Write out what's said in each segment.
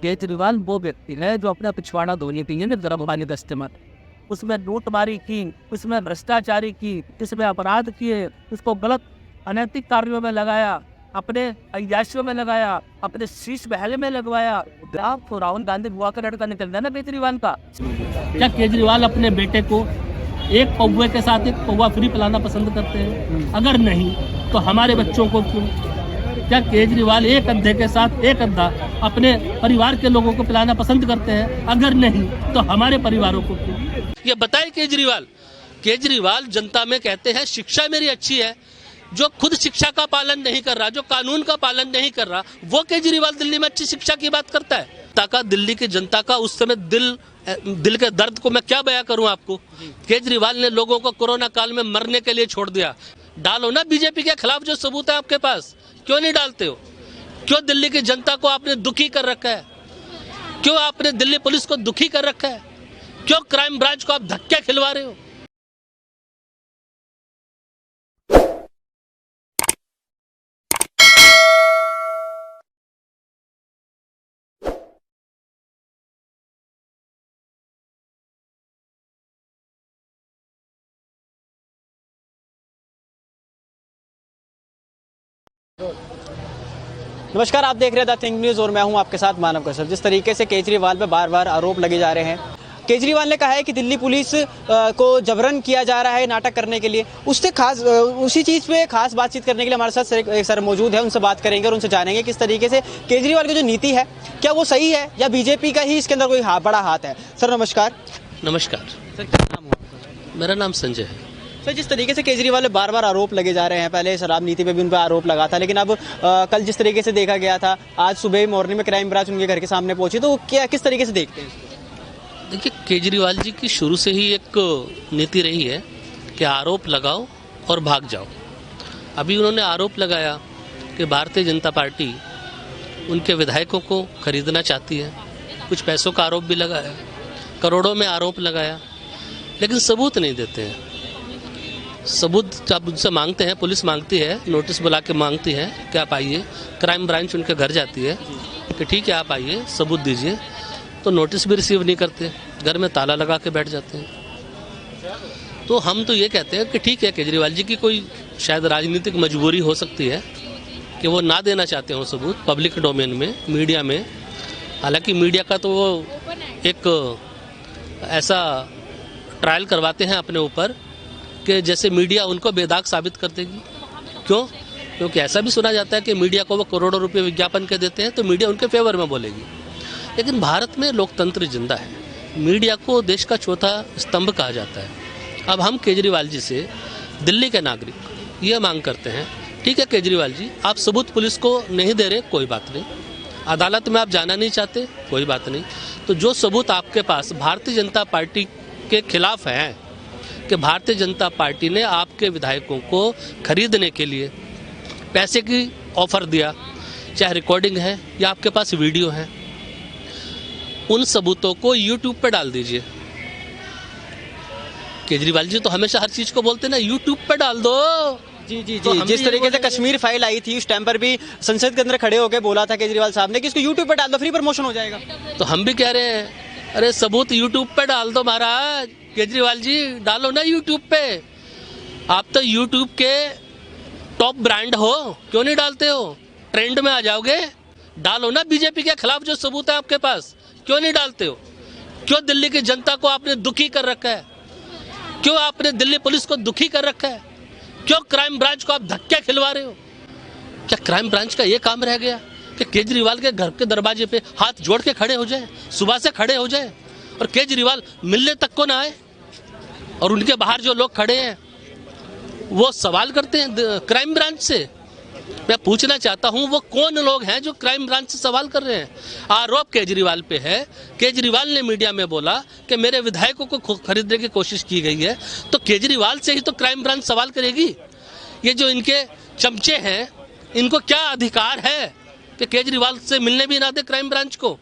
केजरीवाल वो व्यक्ति है जो अपना पिछवाड़ा धोने के लिए गर्म पानी का इस्तेमाल, उसमें लूटमारी की, उसमें भ्रष्टाचारी की, इसमें अपराध किए, उसको गलत अनैतिक कार्यों में लगाया, अपने अय्याशियों में लगाया, अपने शीश महल में लगवाया। आपको राहुल गांधी बुआ का लड़का निकलता है ना केजरीवाल का। क्या केजरीवाल अपने बेटे को एक पौवे के साथ एक पौवा फ्री पिलाना पसंद करते हैं? अगर नहीं तो हमारे बच्चों को क्यों? क्या केजरीवाल एक अंधे के साथ एक अंधा अपने परिवार के लोगों को पिलाना पसंद करते हैं? अगर नहीं तो हमारे परिवारों को क्यों? ये बताए केजरीवाल जनता में कहते हैं शिक्षा मेरी अच्छी है, जो खुद शिक्षा का पालन नहीं कर रहा, जो कानून का पालन नहीं कर रहा, वो केजरीवाल दिल्ली में अच्छी शिक्षा की बात करता है। ताका दिल्ली की जनता का उस समय दिल के दर्द को मैं क्या बयां करूं आपको। केजरीवाल ने लोगों को कोरोना काल में मरने के लिए छोड़ दिया। डालो ना बीजेपी के खिलाफ जो सबूत है आपके पास, क्यों नहीं डालते हो? क्यों दिल्ली की जनता को आपने दुखी कर रखा है? क्यों आपने दिल्ली पुलिस को दुखी कर रखा है? क्यों क्राइम ब्रांच को आप धक्के खिलवा रहे हो? नमस्कार, आप देख रहे हैं द थिंक न्यूज़ और मैं हूं आपके साथ मानव कश्यप। जिस तरीके से केजरीवाल पे बार बार आरोप लगे जा रहे हैं, केजरीवाल ने कहा है कि दिल्ली पुलिस को जबरन किया जा रहा है नाटक करने के लिए। उसी चीज़ पे खास बातचीत करने के लिए हमारे साथ एक सर मौजूद है, उनसे बात करेंगे और उनसे जानेंगे किस तरीके से केजरीवाल की जो नीति है क्या वो सही है या बीजेपी का ही इसके अंदर कोई बड़ा हाथ है। सर नमस्कार। नमस्कार सर, क्या नाम हुआ? मेरा नाम संजय है। सर, जिस तरीके से केजरीवाल पे बार बार आरोप लगे जा रहे हैं, पहले शराब नीति पे भी उन पर आरोप लगा था, लेकिन अब कल जिस तरीके से देखा गया था, आज सुबह मॉर्निंग में क्राइम ब्रांच उनके घर के सामने पहुंची, तो क्या किस तरीके से देखते हैं? देखिए, केजरीवाल जी की शुरू से ही एक नीति रही है कि आरोप लगाओ और भाग जाओ। अभी उन्होंने आरोप लगाया कि भारतीय जनता पार्टी उनके विधायकों को खरीदना चाहती है। कुछ पैसों का आरोप भी लगाया, करोड़ों में आरोप लगाया, लेकिन सबूत नहीं देते हैं। सबूत जब उनसे मांगते हैं, पुलिस मांगती है, नोटिस बुला के मांगती है कि आप आइए, क्राइम ब्रांच उनके घर जाती है कि ठीक है आप आइए, सबूत दीजिए, तो नोटिस भी रिसीव नहीं करते, घर में ताला लगा के बैठ जाते हैं। तो हम तो ये कहते हैं कि ठीक है, केजरीवाल जी की कोई शायद राजनीतिक मजबूरी हो सकती है कि वो ना देना चाहते हो सबूत पब्लिक डोमेन में, मीडिया में। हालांकि मीडिया का तो वो एक ऐसा ट्रायल करवाते हैं अपने ऊपर कि जैसे मीडिया उनको बेदाग साबित कर देगी। क्यों? क्योंकि ऐसा भी सुना जाता है कि मीडिया को वो करोड़ों रुपए विज्ञापन के देते हैं तो मीडिया उनके फेवर में बोलेगी। लेकिन भारत में लोकतंत्र जिंदा है, मीडिया को देश का चौथा स्तंभ कहा जाता है। अब हम केजरीवाल जी से, दिल्ली के नागरिक, ये मांग करते हैं, ठीक है केजरीवाल जी, आप सबूत पुलिस को नहीं दे रहे, कोई बात नहीं, अदालत में आप जाना नहीं चाहते, कोई बात नहीं, तो जो सबूत आपके पास भारतीय जनता पार्टी के खिलाफ हैं कि भारतीय जनता पार्टी ने आपके विधायकों को खरीदने के लिए पैसे की ऑफर दिया, चाहे रिकॉर्डिंग है या आपके पास वीडियो है, उन सबूतों को यूट्यूब पे डाल दीजिए। केजरीवाल जी तो हमेशा हर चीज को बोलते ना यूट्यूब पे डाल दो। जी जी जी, जिस तरीके से कश्मीर फाइल आई थी उस टाइम पर भी संसद के अंदर खड़े होकर बोला था केजरीवाल साहब ने कि इसको यूट्यूब पे डाल दो, फ्री प्रमोशन हो जाएगा। तो हम भी कह रहे हैं, अरे सबूत यूट्यूब पे डाल दो महाराज, केजरीवाल जी डालो ना यूट्यूब पे। आप तो यूट्यूब के टॉप ब्रांड हो, क्यों नहीं डालते हो? ट्रेंड में आ जाओगे, डालो ना। बीजेपी के खिलाफ जो सबूत है आपके पास, क्यों नहीं डालते हो? क्यों दिल्ली की जनता को आपने दुखी कर रखा है? क्यों आपने दिल्ली पुलिस को दुखी कर रखा है? क्यों क्राइम ब्रांच को आप धक्के खिलवा रहे हो? क्या क्राइम ब्रांच का ये काम रह गया कि केजरीवाल के घर के दरवाजे पे हाथ जोड़ के खड़े हो जाए, सुबह से खड़े हो जाए और केजरीवाल मिलने तक को ना आए, और उनके बाहर जो लोग खड़े हैं वो सवाल करते हैं क्राइम ब्रांच से? मैं पूछना चाहता हूं वो कौन लोग हैं जो क्राइम ब्रांच से सवाल कर रहे हैं? आरोप केजरीवाल पे है, केजरीवाल ने मीडिया में बोला कि मेरे विधायकों को खरीदने की कोशिश की गई है, तो केजरीवाल से ही तो क्राइम ब्रांच सवाल करेगी। ये जो इनके चमचे हैं, इनको क्या अधिकार है कि केजरीवाल से मिलने भी ना दे क्राइम ब्रांच को?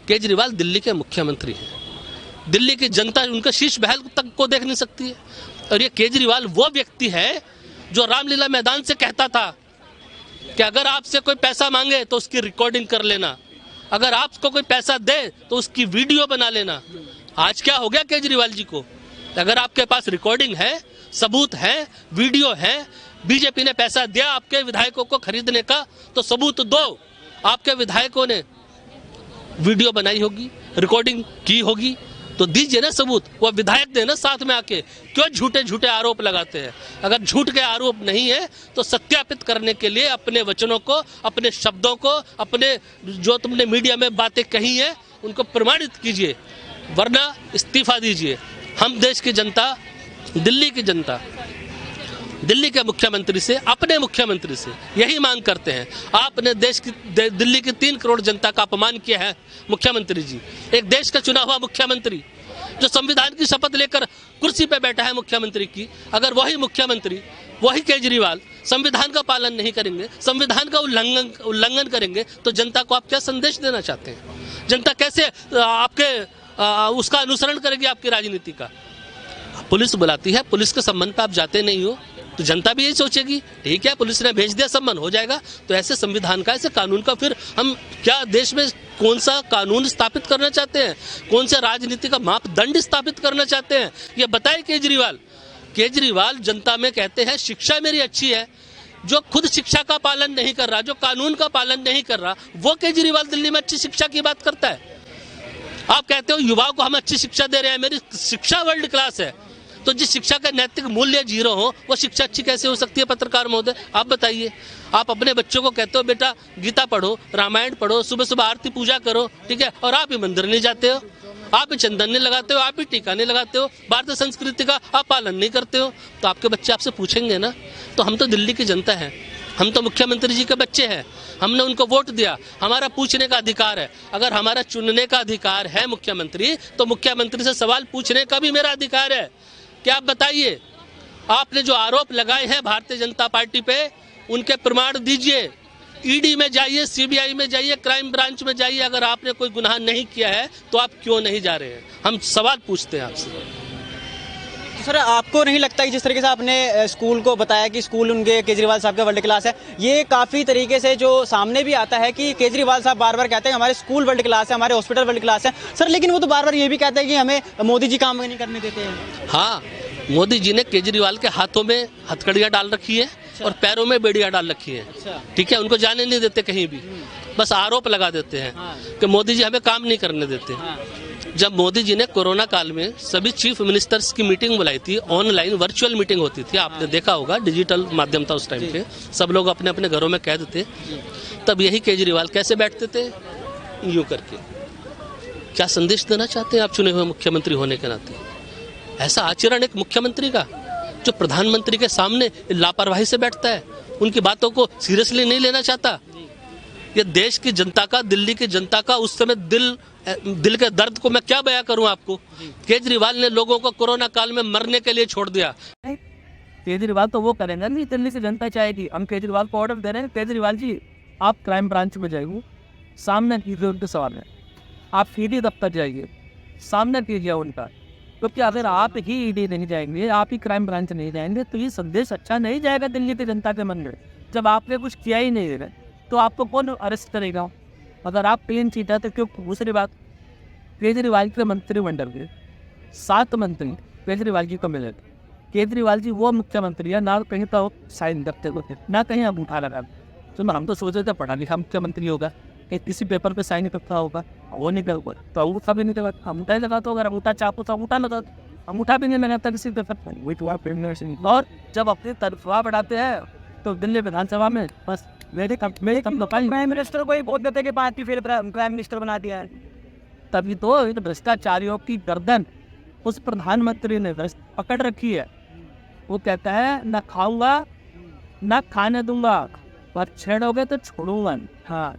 केजरीवाल दिल्ली के मुख्यमंत्री हैं, दिल्ली की जनता उनका शीश महल तक को देख नहीं सकती है। और ये केजरीवाल वो व्यक्ति है जो रामलीला मैदान से कहता था कि अगर आपसे कोई पैसा मांगे तो उसकी रिकॉर्डिंग कर लेना, अगर आपको कोई पैसा दे तो उसकी वीडियो बना लेना। आज क्या हो गया केजरीवाल जी को, अगर आपके पास रिकॉर्डिंग है, सबूत है, वीडियो है, बीजेपी ने पैसा दिया आपके विधायकों को खरीदने का, तो सबूत दो। आपके विधायकों ने वीडियो बनाई होगी, रिकॉर्डिंग की होगी, तो दीजिए ना सबूत। वो विधायक देना साथ में आके, क्यों झूठे झूठे आरोप लगाते हैं? अगर झूठ के आरोप नहीं है तो सत्यापित करने के लिए अपने वचनों को, अपने शब्दों को, अपने जो तुमने मीडिया में बातें कही है उनको प्रमाणित कीजिए, वरना इस्तीफा दीजिए। हम देश की जनता, दिल्ली की जनता, दिल्ली के मुख्यमंत्री से, अपने मुख्यमंत्री से यही मांग करते हैं। आपने दिल्ली की 3 करोड़ जनता का अपमान किया है मुख्यमंत्री जी। एक देश का चुना हुआ मुख्यमंत्री जो संविधान की शपथ लेकर कुर्सी पे बैठा है मुख्यमंत्री की, अगर वही मुख्यमंत्री, वही केजरीवाल संविधान का पालन नहीं करेंगे, संविधान का उल्लंघन करेंगे, तो जनता को आप क्या संदेश देना चाहते हैं? जनता कैसे उसका अनुसरण करेगी आपकी राजनीति का? पुलिस बुलाती है, पुलिस के संबंध पे आप जाते नहीं हो, तो जनता भी यही सोचेगी ठीक है, पुलिस ने भेज दिया, सम्मान हो जाएगा। तो ऐसे संविधान का, ऐसे कानून का फिर हम क्या देश में कौन सा कानून स्थापित करना चाहते हैं? कौन सा राजनीति का मापदंड स्थापित करना चाहते हैं? ये बताए केजरीवाल जनता में कहते हैं शिक्षा मेरी अच्छी है। जो खुद शिक्षा का पालन नहीं कर रहा, जो कानून का पालन नहीं कर रहा, वो केजरीवाल दिल्ली में अच्छी शिक्षा की बात करता है। आप कहते हो युवाओं को हम अच्छी शिक्षा दे रहे हैं, मेरी शिक्षा वर्ल्ड क्लास है, तो जिस शिक्षा का नैतिक मूल्य 0 हो, वो शिक्षा अच्छी कैसे हो सकती है? पत्रकार महोदय आप बताइए। आप अपने बच्चों को कहते हो बेटा गीता पढ़ो, रामायण पढ़ो, सुबह सुबह आरती पूजा करो, ठीक है, और आप ही मंदिर नहीं जाते हो, आप ही चंदन नहीं लगाते हो, आप ही टीका नहीं लगाते हो, भारतीय संस्कृति का आप पालन नहीं करते हो, तो आपके बच्चे आपसे पूछेंगे ना। तो हम तो दिल्ली की जनता है, हम तो मुख्यमंत्री जी के बच्चे हैं, हमने उनको वोट दिया, हमारा पूछने का अधिकार है। अगर हमारा चुनने का अधिकार है मुख्यमंत्री, तो मुख्यमंत्री से सवाल पूछने का भी मेरा अधिकार है। क्या आप बताइए, आपने जो आरोप लगाए हैं भारतीय जनता पार्टी पे, उनके प्रमाण दीजिए। ईडी में जाइए, सीबीआई में जाइए, क्राइम ब्रांच में जाइए। अगर आपने कोई गुनाह नहीं किया है तो आप क्यों नहीं जा रहे हैं? हम सवाल पूछते हैं आपसे। सर, आपको नहीं लगता कि जिस तरीके से आपने स्कूल को बताया कि स्कूल उनके केजरीवाल साहब का वर्ल्ड क्लास है, ये काफ़ी तरीके से जो सामने भी आता है कि केजरीवाल साहब बार बार कहते हैं हमारे स्कूल वर्ल्ड क्लास है, हमारे हॉस्पिटल वर्ल्ड क्लास है सर, लेकिन वो तो बार बार ये भी कहते हैं कि हमें मोदी जी काम नहीं करने देते हैं। हाँ, मोदी जी ने केजरीवाल के हाथों में हथकड़ियाँ डाल रखी है और पैरों में बेड़ियाँ डाल रखी है, ठीक है, उनको जाने नहीं देते कहीं भी, बस आरोप लगा देते हैं कि मोदी जी हमें काम नहीं करने देते। जब मोदी जी ने कोरोना काल में सभी चीफ मिनिस्टर्स की मीटिंग बुलाई थी, ऑनलाइन वर्चुअल मीटिंग होती थी, आपने देखा होगा, डिजिटल माध्यम था उस टाइम पे, सब लोग अपने अपने घरों में कैद थे, तब यही केजरीवाल कैसे बैठते थे, यूं करके। क्या संदेश देना चाहते हैं आप चुने हुए मुख्यमंत्री होने के नाते? ऐसा आचरण एक मुख्यमंत्री का, जो प्रधानमंत्री के सामने लापरवाही से बैठता है, उनकी बातों को सीरियसली नहीं लेना चाहता। ये देश की जनता का, दिल्ली की जनता का उस समय दिल के दर्द को मैं क्या बयां करूं आपको। केजरीवाल ने लोगों को कोरोना काल में मरने के लिए छोड़ दिया। केजरीवाल तो वो करेंगे नहीं, दिल्ली की जनता चाहेगी। हम केजरीवाल को ऑर्डर दे रहे हैं, केजरीवाल जी आप क्राइम ब्रांच में जाइए, सामने कीजिए उनके सवाल है, आप ईडी दफ्तर जाइए, सामने कीजिए उनका, क्योंकि अगर आप ही ईडी नहीं जाएंगे, आप ही क्राइम ब्रांच नहीं जाएंगे, तो ये संदेश अच्छा नहीं जाएगा दिल्ली की जनता के मन में। जब आपने कुछ किया ही नहीं है तो आपको कौन अरेस्ट करेगा? अगर आप क्लीन चीट है तो क्यों? दूसरी बात, केजरीवाल के मंत्रिमंडल के 7 मंत्री केजरीवाल जी को मिले। केजरीवाल जी वो मुख्यमंत्री है, ना कहीं तो साइन करते होते, ना कहीं हम उठा लगा। तो हम तो सोच रहे थे पढ़ा लिखा मुख्यमंत्री होगा, कि किसी पेपर पे साइन करता होगा, वो नहीं कर, तो अंगूठा भी नहीं लगा, अंगूठा ही लगा, तो अगर अंगूठा चाकू तो अंगूठा लगा, अंगूठा भी नहीं लगाता किसी पेपर पर। और जब अपनी तनख्वाह बढ़ाते हैं तो दिल्ली विधानसभा में बस मेरे प्राइम मिनिस्टर को ही बोल देते कि पार्टी फिर प्राइम मिनिस्टर बना दिया है। तभी तो इन भ्रष्टाचारियों की गर्दन उस प्रधानमंत्री ने पकड़ रखी है। वो कहता है ना खाऊंगा ना खाने दूंगा, पर छेड़ोगे तो छोड़ूंगा। हाँ,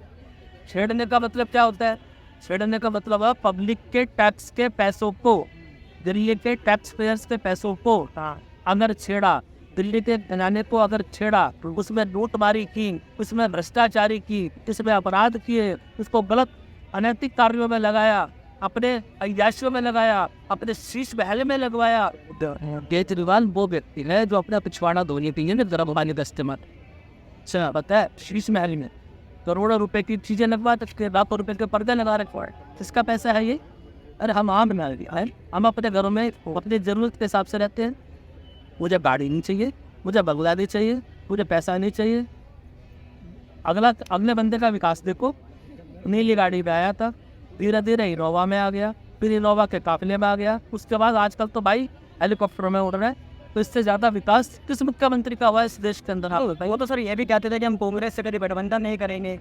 छेड़ने का मतलब क्या होता है? छेड़ने का मतलब है पब्लिक के टैक्स के पैसों को, दिल्ली के टैक्स पेयर्स के पैसों को अगर छेड़ा, दिल्ली के खजाने को अगर छेड़ा, उसमें लूटमारी की, उसमें भ्रष्टाचारी की, इसमें अपराध किए, उसको गलत अनैतिक कार्यों में लगाया, अपने अयाशियों में लगाया, अपने शीश महल में लगवाया। केजरीवाल वो व्यक्ति है जो अपना पिछवाड़ा धोने के लिए गर्म पानी का इस्तेमाल पता है शीश महल में करोड़ों रुपए की चीज़ें लगवा सकते हैं, लाखों रुपए के पर्दे लगा रखे हैं। किसका पैसा है ये? अरे हम आम नागरिक हैं, हम अपने घरों में अपनी ज़रूरत के हिसाब से रहते हैं। मुझे गाड़ी नहीं चाहिए, मुझे बंगला नहीं चाहिए, मुझे पैसा नहीं चाहिए। अगले बंदे का विकास देखो, नीली गाड़ी में आया था, धीरे धीरे इनोवा में आ गया, फिर इनोवा के काफिले में आ गया, उसके बाद आजकल तो भाई हेलीकॉप्टर में उड़ रहा है। तो इससे ज़्यादा विकास किस मुख्यमंत्री का हुआ है इस देश के अंदर? हाँ, वो तो सर ये भी कहते थे कि हम कांग्रेस से कभी गठबंधन नहीं करेंगे,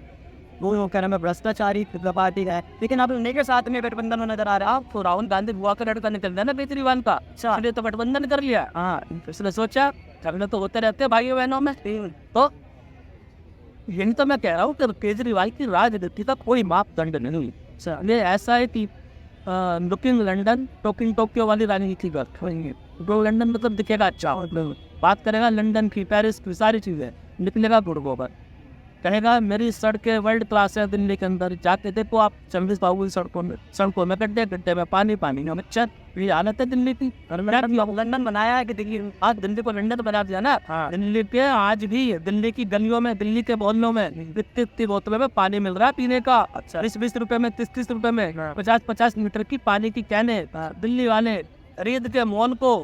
वो कह रहे हैं भ्रष्टाचारी पार्टी है, लेकिन अब उन्हीं के साथ में गठबंधन में नजर आ रहा है। आप तो राहुल गांधी बुआ का लड़का निकल रहा है ना केजरीवाल का, इसलिए तो गठबंधन कर लिया। हाँ, इसने सोचा झगड़े तो होते रहते हैं भाइयों बहनों में। तो यही तो मैं कह रहा हूँ कि केजरीवाल की राजनीति का कोई मापदंड नहीं है। ये ऐसा है कि लुकिंग लंदन टॉकिंग टोक्यो वाली राजनीति कर जो लंदन मतलब दिखेगा अच्छा, बात करेगा लंदन की, पेरिस की, सारी चीज़ें, निकलेगा गुड़गों पर, कहेगा मेरी सड़कें वर्ल्ड क्लास है दिल्ली के अंदर। जाके देखो आप 26 बाबू सड़कों में गड्ढे गड्ढे में पानी पानी में मच्छर, ये हालत है दिल्ली की। लंदन बनाया है कि दिल्ली, आज दिल्ली को लंदन बना दिया ना। दिल्ली के आज भी दिल्ली की गलियों में, दिल्ली के मोहल्लों में इतनी बोतलों में पानी मिल रहा है पीने का। 20-20 रुपए में, 30-30 रुपए में 50-50 लीटर की पानी की कैने दिल्ली वाले खरीद के मोहन को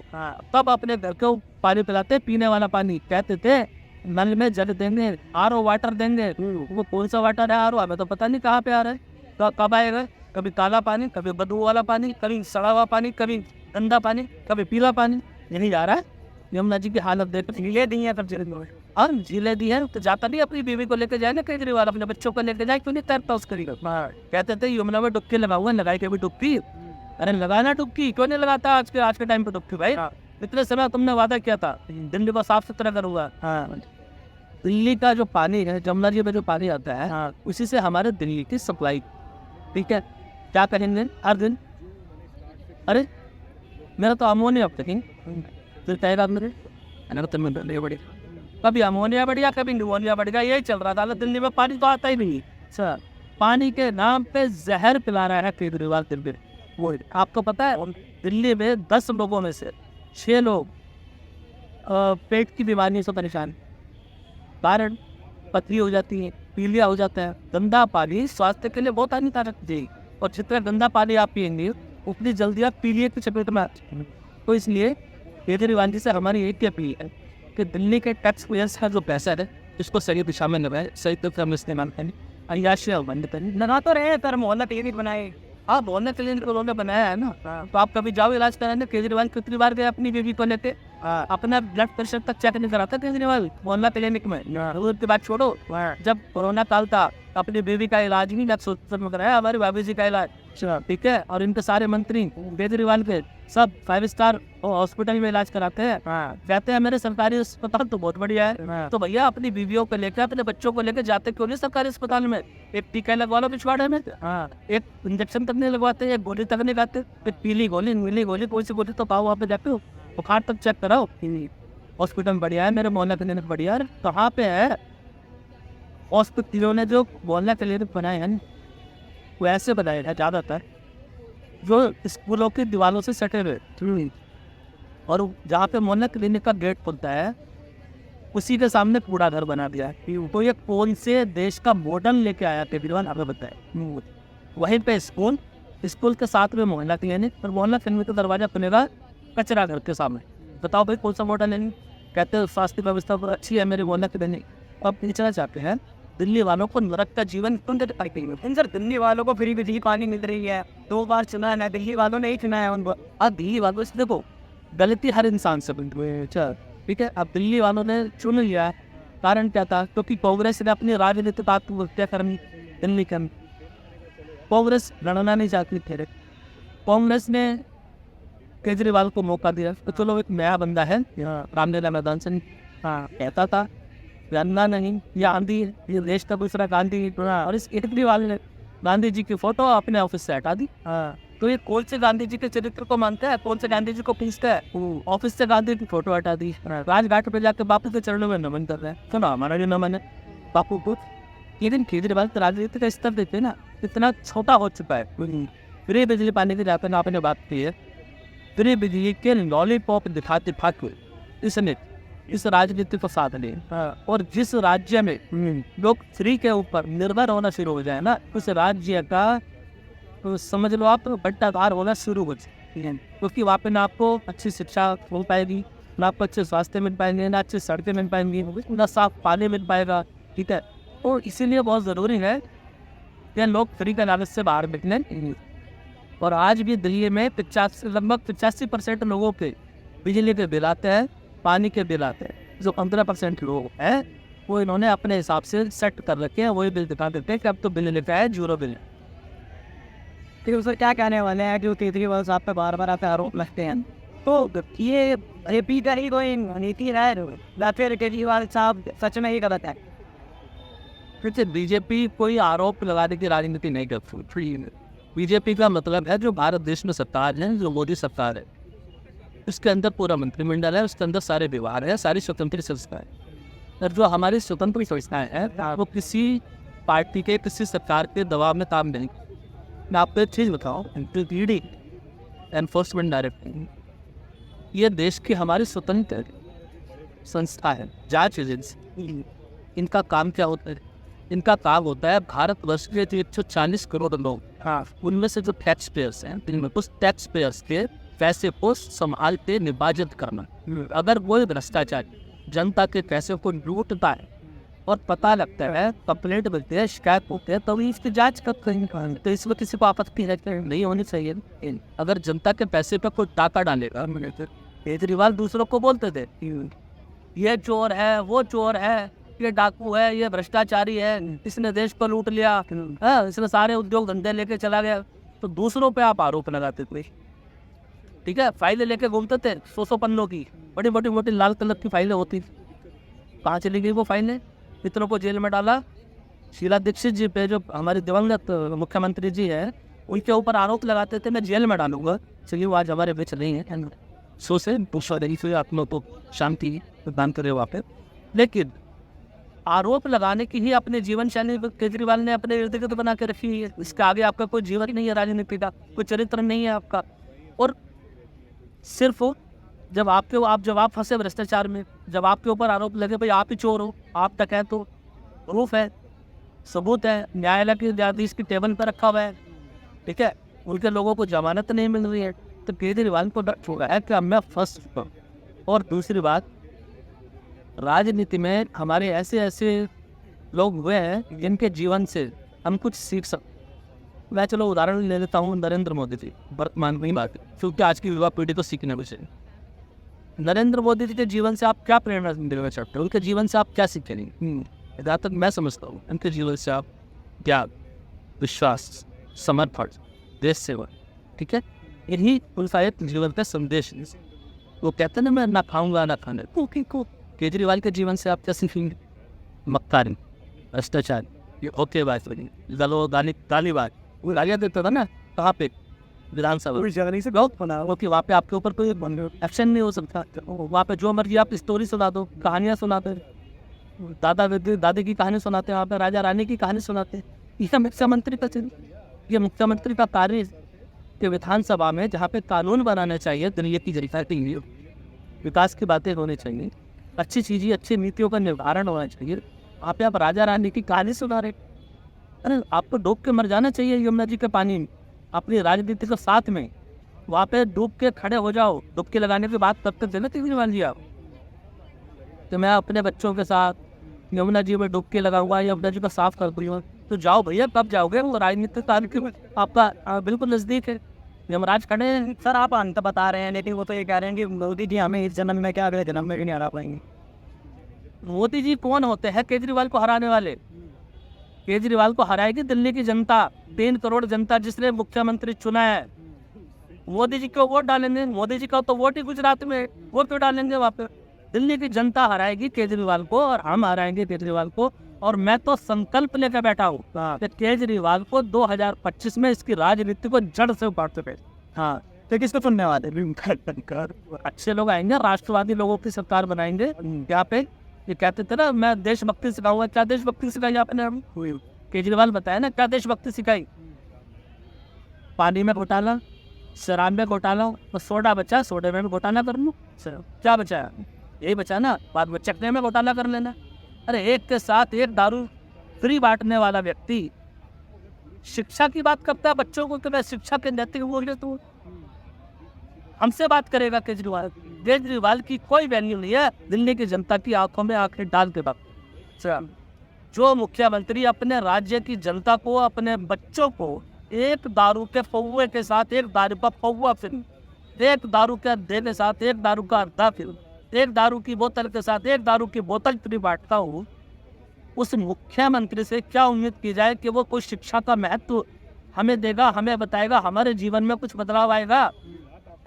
तब अपने घर को पानी पिलाते, पीने वाला पानी। कहते थे नल में जल देंगे, आरओ वाटर देंगे। वो कौन सा वाटर है आरओ, हमें तो पता नहीं कहाँ पे आ रहा है, तो कब आएगा। कभी काला पानी, कभी बदबू वाला पानी, कभी सड़ा हुआ पानी, कभी गंदा पानी, कभी पीला पानी, यही जा रहा है। यमुना जी की हालत देख, झीलें दी है, और झीलें दी है तो जाता नहीं अपनी बीवी को लेकर जाए ना केजरीवाल, अपने बच्चों को लेकर जाए, क्यों नहीं तैरता उस करीब। कहते थे यमुना में डुबकी लगाऊंगा, लगाई कभी डुबकी? अरे लगाना डुबकी, क्यों नहीं लगाता आज के टाइम पे डुबकी भाई? इतने समय तुमने वादा किया था दिल्ली को साफ सुथरा करूंगा। दिल्ली का जो पानी है, जमुना जी में जो पानी आता है, उसी से हमारे दिल्ली की सप्लाई, ठीक है। क्या करेंगे हर दिन? अरे मेरा तो अमोनिया फिर कहेगा मेरे कभी अमोनिया बढ़ गया, कभी निमोनिया बढ़ गया, यही चल रहा था। दिल्ली में पानी तो आता ही नहीं सर। पानी के नाम पे जहर पिला रहा है केजरीवाल दिल्ली। वो आपको पता है दिल्ली में 10 लोगों में से 6 लोग पेट की बीमारी से परेशान, कारण पथरी हो जाती है, पीलिया हो जाता है। गंदा पानी स्वास्थ्य के लिए बहुत हानिकारक है, और जितना गंदा पानी आप पिएंगे उतनी जल्दी आप पीलिया की चपेट में आते हैं। तो इसलिए केजरीवाल जी से हमारी एक ही अपील है कि दिल्ली के टैक्स पेयर्स का जो पैसा है इसको सही दिशा में लगाए, सही तरह से हम इस्तेमाल करें, अयाशिया बंद करें। लगा तो रहे सर, मोहल्ला क्लिनिक बनाए। हाँ, मोहल्ला क्लिनिक उन्होंने बनाया है ना, तो आप कभी जाओ इलाज कराने। केजरीवाल कितनी बार गए अपनी बीवी को लेते, अपना ब्लड प्रेशर तक चेक नहीं कराता केजरीवाल मोहल्ला क्लिनिक में। उसके बाद छोड़ो, जब कोरोना काल था अपनी बीवी का इलाज नहीं में कराया, हमारी भाभी जी का इलाज, ठीक है। और इनके सारे मंत्री केजरीवाल के सब 5 स्टार हॉस्पिटल में इलाज कराते हैं। कहते हैं मेरे सरकारी अस्पताल तो बहुत बढ़िया है। तो भैया अपनी बीवियों को लेकर, अपने बच्चों को लेकर जाते क्यों नहीं सरकारी अस्पताल में? एक टीका लगवा लो पिछवाड़े में, एक इंजेक्शन तक नहीं लगवाते, एक गोली तक नहीं खाते, फिर पीली गोली नीली गोली कोई सी गोली तो पाओ, वहाँ पे जाते हो बुखार तक चेक कराओ। हॉस्पिटल बढ़िया है, मेरे मोहल्ला क्लिनिक बढ़िया है। कहाँ पे है? हॉस्पिटलों ने जो मोहल्ला क्लिनिक बनाए हैं वो ऐसे बनाए हैं ज़्यादातर जो स्कूलों की दीवारों से सटे हुए, और जहाँ पे मोहल्ला क्लिनिक का गेट खुलता है उसी के सामने कूड़ा घर बना दिया है। तो ये कौन से देश का मॉडल लेके आया केजरीवाल, हमें बताए। वहीं पे स्कूल के साथ में मोहल्ला क्लिनिक, और मोहल्ला क्लिनिक का दरवाजा खुलेगा कचरा घर के सामने। बताओ भाई कौन सा मॉडल है? कहते हैं स्वास्थ्य व्यवस्था बहुत अच्छी है मेरे मोहल्ला क्लिनिक। अब पूछना चाहते हैं दिल्ली वालों को नरक का जीवन क्यों देते पाएंगे? सर दिल्ली वालों को फ्री बिजली पानी मिल रही है, 2 बार चुना है, दिल्ली वालों ने ही चुना है उनको। अब दिल्ली वालों से देखो, गलती हर इंसान से बनती है, ठीक है। अब दिल्ली वालों ने चुन लिया, कारण क्या था? क्योंकि कांग्रेस ने अपनी राजनीतिक आत्महत्या करनी दिल्ली के अंदर। कांग्रेस लड़ना नहीं चाहती थे, कांग्रेस ने केजरीवाल को मौका दिया। तो चलो एक नया बंदा है रामलीला मैदान से, कहता था जानना नहीं, ये आंधी है, ये देश का दूसरा गांधी। और इस केजरीवाल ने गांधी जी की फोटो अपने ऑफिस से हटा दी। तो ये कौन से गांधी जी के चरित्र को मानता है, कौन से गांधी जी को पूछता है? ऑफिस से गांधी की फोटो हटा दी, राजघाट पे जाकर बापू के चरणों में नमन कर रहे हैं। सुनो हमारा जो नमन है बापू को। लेकिन केजरीवाल तो राजनीति का स्तर देते ना इतना छोटा हो चुका है। फ्री बिजली पानी की जाकर आपने बात की है, फ्री बिजली के लॉलीपॉप दिखाते फाकू इसने इस राजनीति को साथ लें। और जिस राज्य में लोग फ्री के ऊपर निर्भर होना शुरू हो जाए ना, उस राज्य का तो समझ लो आप भ्रष्टाचार होना शुरू हो जाए, क्योंकि वहाँ पे ना आपको अच्छी शिक्षा मिल पाएगी, ना आपको अच्छे स्वास्थ्य मिल पाएंगे, ना अच्छी सड़कें मिल पाएंगी, ना साफ पानी मिल पाएगा। ठीक है, और इसीलिए बहुत ज़रूरी है कि लोग फ्री के लालच से बाहर निकलें। और आज भी दिल्ली में लगभग 85% लोगों के बिजली के बिल आते हैं, पानी के बिल आते हैं। जो 15% लोग हैं वो इन्होंने अपने हिसाब से सेट कर रखे हैं, वही बिल दिखा देते हैं कि अब तो बिल लिखा है 0 बिल। ठीक है, उसको क्या कहने वाले हैं जो केजरीवाल साहब पे बार बार आपके आरोप लगते हैं, तो ये रिपीट ही कोई नीति है या फिर केजरीवाल साहब सच में ही गलत है? फिर बीजेपी कोई आरोप लगाने की राजनीति नहीं करती। बीजेपी का मतलब है जो भारत देश में सरकार है, जो मोदी सरकार है, उसके अंदर पूरा मंत्रिमंडल है, उसके अंदर सारे विभाग है, सारी स्वतंत्र संस्थाएं। और जो हमारी स्वतंत्र संस्थाएं हैं वो किसी पार्टी के, किसी सरकार के दबाव में काम नहीं। मैं आपको एक चीज़ बताऊँ, ईडी एनफोर्समेंट डायरेक्टर, ये देश की हमारी स्वतंत्र संस्था है, जांच एजेंसी। इनका काम क्या होता है? इनका काम होता है भारतवर्ष के 140 करोड़ लोग, उनमें से जो टैक्स पेयर्स हैं, इनमें उस टैक्स पेयर्स के पैसे को संभालते निवाजित करना। अगर कोई भ्रष्टाचारी जनता के पैसे को लूटता है और पता लगता है, कंप्लेंट मिलती है, शिकायत होती है, तो इसकी जांच कब करेंगे? तो इसमें किसी को आपत्ति नहीं होनी चाहिए। अगर जनता के पैसे पर कोई टाका डालेगा, केजरीवाल दूसरों को बोलते थे ये चोर है, वो चोर है, ये डाकू है, ये भ्रष्टाचारी है, इसने देश को लूट लिया, इसने सारे उद्योग धंधे लेके चला गया, तो दूसरों पे आप आरोप लगाते थे। ठीक है, फाइलें लेके घूमते थे 100 पन्नों की, बड़ी बड़ी मोटी लाल कलर की फाइलें होती थी। कहाँ चली गई वो फाइलें? इतनों को जेल में डाला। शीला दीक्षित जी पे, जो हमारे दिवंगत मुख्यमंत्री जी है, उनके ऊपर आरोप लगाते थे मैं जेल में डालूंगा। चलिए वो आज हमारे बीच नहीं है, सो से आत्मा को शांति प्रदान करे वहाँ पे। लेकिन आरोप लगाने की ही अपने जीवन शैली केजरीवाल ने अपने इर्द गिर्द बना के रखी है। इसके आगे आपका कोई जीवन नहीं है, राजनीति का कोई चरित्र नहीं है आपका। और सिर्फ जब आप फंसे भ्रष्टाचार में, जब आपके ऊपर आरोप लगे भाई आप ही चोर हो, आप डकैत हो, प्रूफ है, सबूत है, न्यायालय के न्यायाधीश की टेबल पर रखा हुआ है, ठीक है, उनके लोगों को जमानत नहीं मिल रही है, तो केजरीवाल को डर चुका है कि अब मैं फंस चुका हूँ। और दूसरी बात, राजनीति में हमारे ऐसे लोग हुए हैं जिनके जीवन से हम कुछ सीख सकते। मैं चलो उदाहरण ले लेता हूँ नरेंद्र मोदी जी, वर्तमान में बात, क्योंकि आज की युवा पीढ़ी को सीखने को चाहिए। नरेंद्र मोदी जी के जीवन से आप क्या प्रेरणा देना चाहते हो? उनके जीवन से आप क्या सीखेंगे? जहाँ तक मैं समझता हूँ उनके जीवन से आप त्याग, विश्वास, समर्पण, देश सेवा, ठीक है, यही उनका एक जीवन का संदेश है। वो कहते हैं ना, मैं ना खाऊंगा ना खाने को। केजरीवाल के जीवन से आप क्या सीखेंगे? मक्कारी, भ्रष्टाचार, ये ओके बात बनी, गालीबाज, वो गालियाँ देता था ना, कहाँ पे? विधानसभा से बहुत बना वो कि वहाँ पे आपके ऊपर कोई एक्शन नहीं हो सकता। वहाँ पे जो मर्जी आप स्टोरी सुना दो, कहानियाँ सुनाते, दादी की कहानी सुनाते हैं, वहाँ पे राजा रानी की कहानी सुनाते हैं। यह मुख्यमंत्री का ये मुख्यमंत्री का कार्य कि विधानसभा में जहाँ पे कानून बनाना चाहिए, दुनिया की जनता के लिए विकास की बातें होनी चाहिए, अच्छी चीज़ें, अच्छी नीतियों का निर्धारण होना चाहिए, वहाँ पे आप राजा रानी की कहानी सुना रहे। अरे आपको डूब के मर जाना चाहिए यमुना जी के पानी में, अपनी राजनीति के साथ में वहाँ पे डूब के खड़े हो जाओ। डुबकी लगाने की बात करते थे ना केजरीवाल जी आप, तो मैं अपने बच्चों के साथ यमुना जी में डुबकी लगाऊंगा, यमुना जी को साफ कर दूंगा। तो जाओ भैया, कब जाओगे? वो राजनीतिक कार्यक्रम आपका बिल्कुल नज़दीक है, यमराज खड़े हैं। सर आप अंत बता रहे हैं, लेकिन वो तो ये कह रहे हैं कि मोदी जी हमें इस जन्म में क्या अगले जन्म में भी नहीं हरा पाएंगे। मोदी जी कौन होते हैं केजरीवाल को हराने वाले? केजरीवाल को हराएगी दिल्ली की जनता, 3 करोड़ जनता जिसने मुख्यमंत्री चुना है। मोदी जी को वोट डालेंगे? मोदी जी का तो वोट ही गुजरात में, वो क्यों डालेंगे वहाँ पे? दिल्ली की जनता हराएगी केजरीवाल को और हम हराएंगे केजरीवाल को। और मैं तो संकल्प लेकर बैठा हूँ कि केजरीवाल को 2025 में इसकी राजनीति को जड़ से उपाड़ते पे। हाँ, तो किसको सुनने वाले? अच्छे लोग आएंगे, राष्ट्रवादी लोगों की सरकार बनाएंगे। यहाँ पे ये कहते थे ना, मैं देशभक्ति सिखाऊंगा। क्या देशभक्ति सिखाई आपने? केजरीवाल बताया ना क्या देशभक्ति सिखाई? पानी में घोटाला, शराब में घोटाला, और सोडा बचा, सोडे में भी घोटाला कर लूँ। क्या बचा? यही बचा ना, बाद में चकने में घोटाला कर लेना। अरे एक के साथ एक दारू फ्री बांटने वाला व्यक्ति शिक्षा की बात करता है बच्चों को कि मैं शिक्षा के नैतिक मूल्य दूं। हमसे बात करेगा केजरीवाल। केजरीवाल की कोई वैल्यू नहीं है दिल्ली की जनता की आंखों में आंखें डाल के वक्त। जो मुख्यमंत्री अपने राज्य की जनता को, अपने बच्चों को एक दारू के पौवे के साथ एक दारू का पौवा फिल्म, एक दारू के अड्डे के साथ एक दारू का अड्डा फिल्म, एक दारू की बोतल के साथ एक दारू की बोतल फ्री बांटता हूँ, उस मुख्यमंत्री से क्या उम्मीद की जाए कि वो कोई शिक्षा का महत्व हमें देगा, हमें बताएगा, हमारे जीवन में कुछ बदलाव आएगा।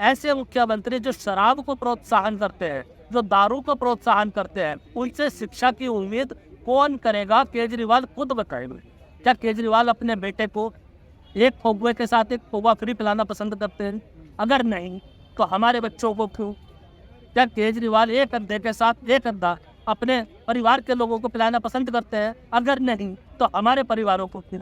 ऐसे मुख्यमंत्री जो शराब को प्रोत्साहन करते हैं, जो दारू को प्रोत्साहन करते हैं, उनसे शिक्षा की उम्मीद कौन करेगा? केजरीवाल खुद बताएंगे। क्या केजरीवाल अपने बेटे को एक पौवे के साथ एक पौवा फ्री पिलाना पसंद करते हैं? अगर नहीं तो हमारे बच्चों को क्यों? क्या केजरीवाल एक अड्डे के साथ एक अड्डा अपने परिवार के लोगों को पिलाना पसंद करते हैं? अगर नहीं तो हमारे परिवारों को क्यों?